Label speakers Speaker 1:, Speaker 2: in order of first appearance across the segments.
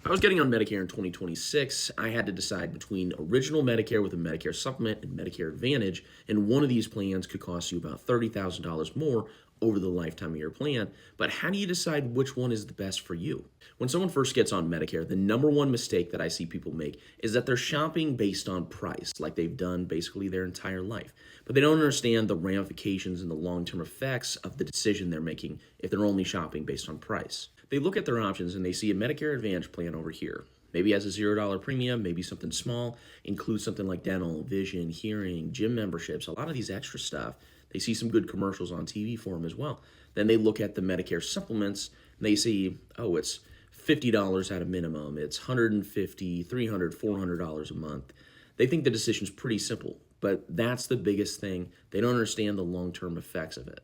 Speaker 1: If I was getting on Medicare in 2026, I had to decide between original Medicare with a Medicare supplement and Medicare Advantage, and one of these plans could cost you about $30,000 more over the lifetime of your plan. But how do you decide which one is the best for you? When someone first gets on Medicare, the number one mistake that I see people make is that they're shopping based on price, like they've done basically their entire life. But they don't understand the ramifications and the long term effects of the decision they're making if they're only shopping based on price. They look at their options and they see a Medicare Advantage plan over here. Maybe has a $0 premium, maybe something small, includes something like dental, vision, hearing, gym memberships, a lot of these extra stuff. They see some good commercials on TV for them as well. Then they look at the Medicare supplements and they see, oh, it's $50 at a minimum, it's $150, $300, $400 a month. They think the decision's pretty simple, but that's the biggest thing. They don't understand the long-term effects of it.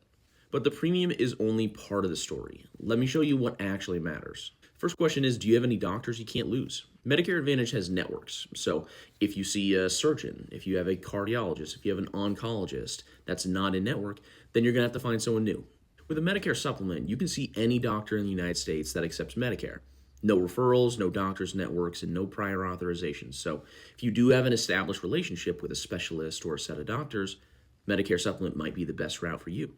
Speaker 1: But the premium is only part of the story. Let me show you what actually matters. First question is, do you have any doctors you can't lose? Medicare Advantage has networks. So if you see a surgeon, if you have a cardiologist, if you have an oncologist that's not in network, then you're gonna have to find someone new. With a Medicare supplement, you can see any doctor in the United States that accepts Medicare. No referrals, no doctors' networks, and no prior authorizations. So if you do have an established relationship with a specialist or a set of doctors, Medicare supplement might be the best route for you.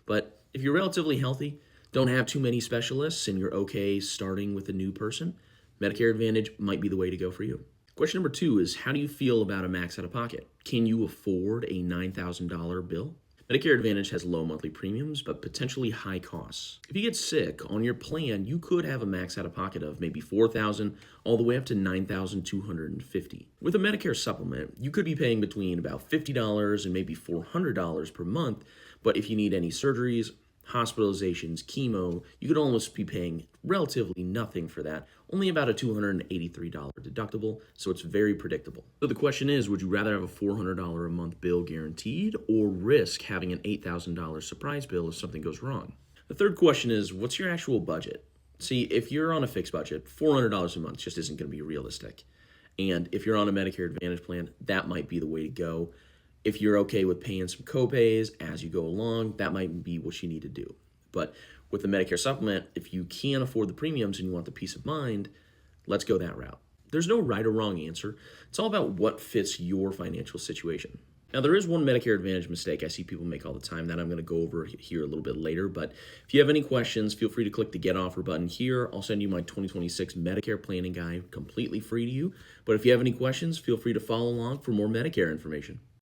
Speaker 1: But if you're relatively healthy, don't have too many specialists, and you're okay starting with a new person, Medicare Advantage might be the way to go for you. Question number 2 is, how do you feel about a max out of pocket? Can you afford a $9,000 bill? Medicare Advantage has low monthly premiums, but potentially high costs. If you get sick on your plan, you could have a max out of pocket of maybe $4,000 all the way up to $9,250. With a Medicare supplement, you could be paying between about $50 and maybe $400 per month, but if you need any surgeries, hospitalizations, chemo, you could almost be paying relatively nothing for that, only about a $283 deductible, so it's very predictable. So the question is, would you rather have a $400 a month bill guaranteed or risk having an $8,000 surprise bill if something goes wrong? The third question is, what's your actual budget? See, if you're on a fixed budget, $400 a month just isn't going to be realistic. And if you're on a Medicare Advantage plan, that might be the way to go. If you're okay with paying some copays as you go along, that might be what you need to do. But with the Medicare supplement, if you can't afford the premiums and you want the peace of mind, let's go that route. There's no right or wrong answer. It's all about what fits your financial situation. Now, there is one Medicare Advantage mistake I see people make all the time that I'm going to go over here a little bit later. But if you have any questions, feel free to click the Get Offer button here. I'll send you my 2026 Medicare Planning Guide completely free to you. But if you have any questions, feel free to follow along for more Medicare information.